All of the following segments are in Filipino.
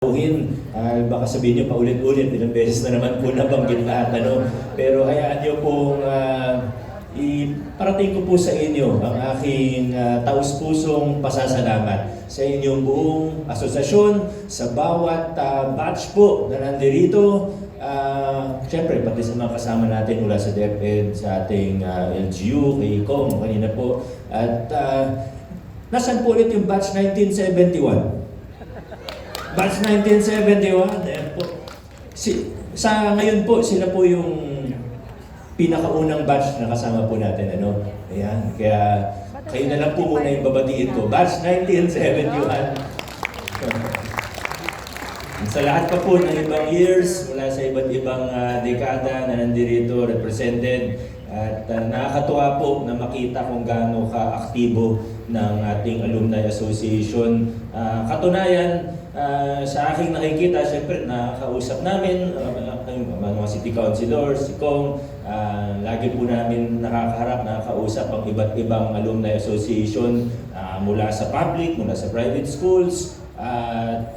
Baka sabihin nyo paulit-ulit, ilang beses na naman po nabanggit lahat, pero hayaan nyo pong iparating ko po sa inyo ang aking taus-pusong pasasalamat sa inyong buong asosasyon, sa bawat batch po na nandirito. Siyempre, pati sa mga kasama natin mula sa DepEd, sa ating LGU, kay Kong, kanina po. At nasan po ulit yung batch 1971? Batch 1971, po. Sa ngayon po, sila po yung pinakaunang batch na kasama po natin. Ayan. Kaya kayo na lang po muna yung babatiin ko. Batch 1971. Sa lahat pa po ng ibang years, mula sa iba't ibang dekada na nandirito, represented, at nakakatuwa po na makita kung gaano ka-aktibo ng ating Alumni Association. Katunayan, sa aking nakikita, siyempre nakakausap namin mga city councilors, si Kong, lagi po namin nakakausap ang iba't ibang Alumni Association mula sa public, mula sa private schools, at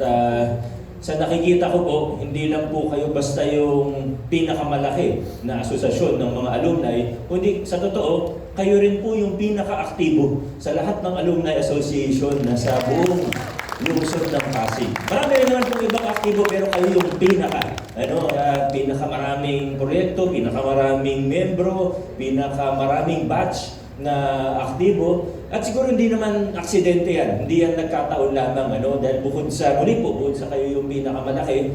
sa nakikita ko po, hindi lang po kayo basta yung pinakamalaki na asosasyon ng mga alumni, kundi sa totoo, kayo rin po yung pinaka-aktibo sa lahat ng Alumni Association na sa buong lungsod ng Pasig. Marami rin naman pong ibang aktibo, pero kayo yung pinakamaraming proyekto, pinakamaraming membro, pinakamaraming batch na aktibo. At siguro hindi naman aksidente yan. Hindi yan nagkataon lamang. Dahil bukod sa kayo yung pinakamalaki,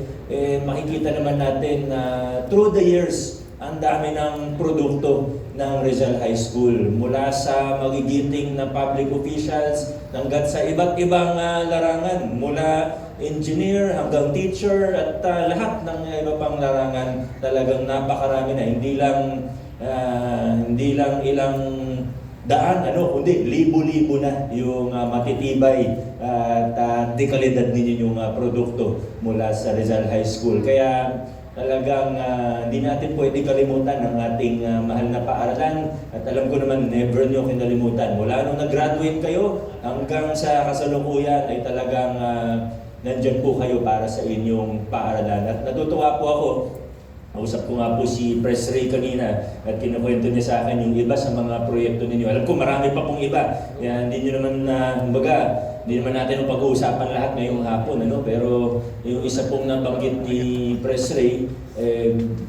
makikita naman natin na through the years, ang dami ng produkto ng Rizal High School. Mula sa magigiting na public officials, hanggang sa iba't ibang larangan. Mula engineer hanggang teacher at lahat ng iba pang larangan. Talagang napakarami na. Hindi lang ilang daan, kundi libo-libo na yung matitibay at dekalidad ninyo yung produkto mula sa Rizal High School. Kaya talagang hindi natin pwede kalimutan ang ating mahal na paaralan. At alam ko naman, never nyo kinalimutan. Mula nung nag-graduate kayo hanggang sa kasalukuyan ay talagang nandyan po kayo para sa inyong paaralan. At natutuwa po ako. Nausap ko nga po si Press Ray kanina at kinukwento niya sa akin yung iba sa mga proyekto ninyo. Alam ko marami pa pong iba. Kaya hindi nyo naman hindi naman natin pag-uusapan lahat ngayong hapon. Pero yung isa pong nabanggit ni Press Ray,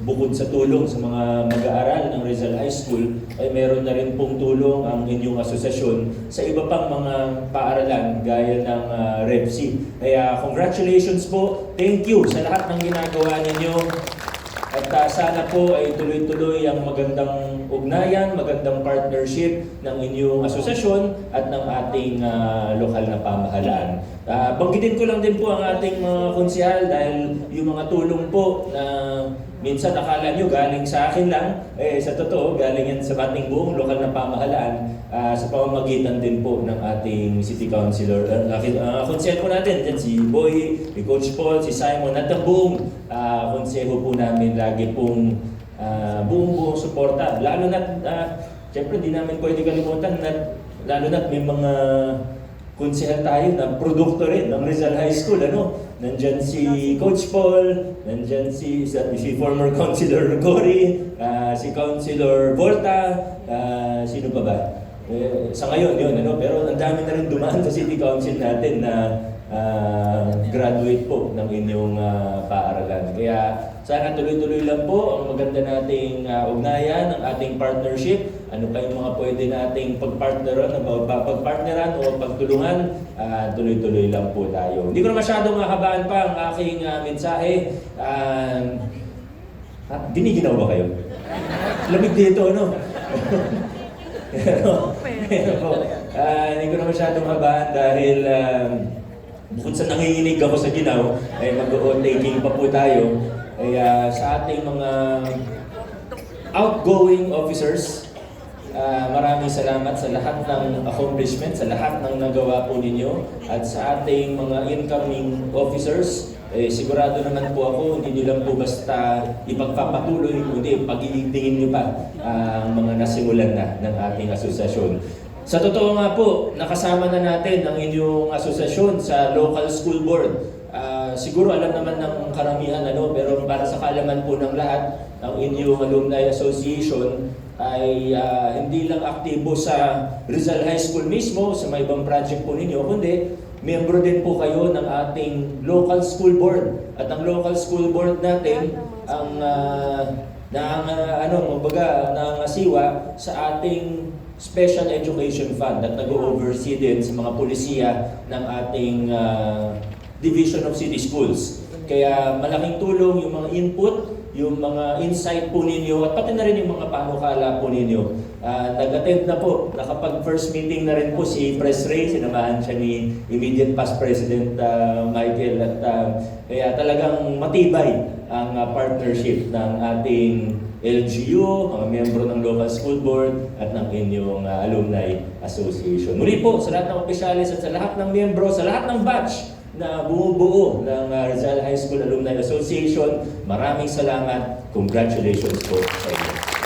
bukod sa tulong sa mga mag-aaral ng Rizal High School, ay meron na rin pong tulong ang inyong asosasyon sa iba pang mga paaralan gaya ng REVC. Kaya congratulations po. Thank you sa lahat ng ginagawa ninyo. At sana po ay tuloy-tuloy ang magandang ugnayan, magandang partnership ng inyong asosasyon at ng ating lokal na pamahalaan. Banggitin ko lang din po ang ating mga konsehal dahil yung mga tulong po na minsan akala nyo galing sa akin lang, sa totoo galing yan sa ating buong lokal na pamahalaan sa pamamagitan din po ng ating city councilor. Konsehal po natin, dyan si Boy, si Coach Paul, si Simon, at ang buong konseho po namin lagi pong buong suporta. Lalo na, siyempre di namin pwede kalimutan na lalo na may mga konsehal tayo na produkto rin ng Rizal High School. Nandyan si Coach Paul, nandyan si former Councilor Cory, si Councilor Volta, sino pa ba? Sa ngayon yun, pero ang dami na rin dumaan sa City Council natin na graduate po ng inyong paaralan. Kaya sana tuloy-tuloy lang po ang maganda nating ugnayan, ang ating partnership. Ano kayong mga pwede nating pagpartneran o pagtulungan, tuloy-tuloy lang po tayo. Hindi ko na masyadong mahabaan pa ang aking mensahe. Giniginaw ba kayo? Lamig dito, hindi ko na masyadong mahabaan dahil bukod sa nanginginig ako sa ginaw, ay mag-o-taking pa po tayo. Sa ating mga outgoing officers, maraming salamat sa lahat ng accomplishment, sa lahat ng nagawa po ninyo. At sa ating mga incoming officers, sigurado naman po ako, hindi nyo lang po basta ipagpapatuloy, kundi pag-iingtingin nyo pa ang mga nasimulan na ng ating asosasyon. Sa totoo nga po, nakasama na natin ang inyong asosasyon sa local school board. siguro alam naman ng karamihan pero para sa kaalaman po ng lahat, ang inyong Alumni Association ay hindi lang aktibo sa Rizal High School mismo, sa mga ibang project po ninyo, kundi miyembro din po kayo ng ating local school board. At ang local school board natin ang nangasiwa sa ating Special Education Fund at nag-oversee din sa mga pulisiya ng ating Division of City Schools. Kaya malaking tulong yung mga input, yung mga insight po ninyo at pati na rin yung mga panukala po ninyo. Nag-attend na po, nakapag first meeting na rin po si Press Ray, sinamahan siya ni immediate past President Michael at kaya talagang matibay ang partnership ng ating LGU, mga miyembro ng local school board at ng inyong alumni association. Muli po sa lahat ng opisyalis at sa lahat ng miyembro, sa lahat ng batch na bumubuo ng Rizal High School Alumni Association, maraming salamat. Congratulations po sa inyo.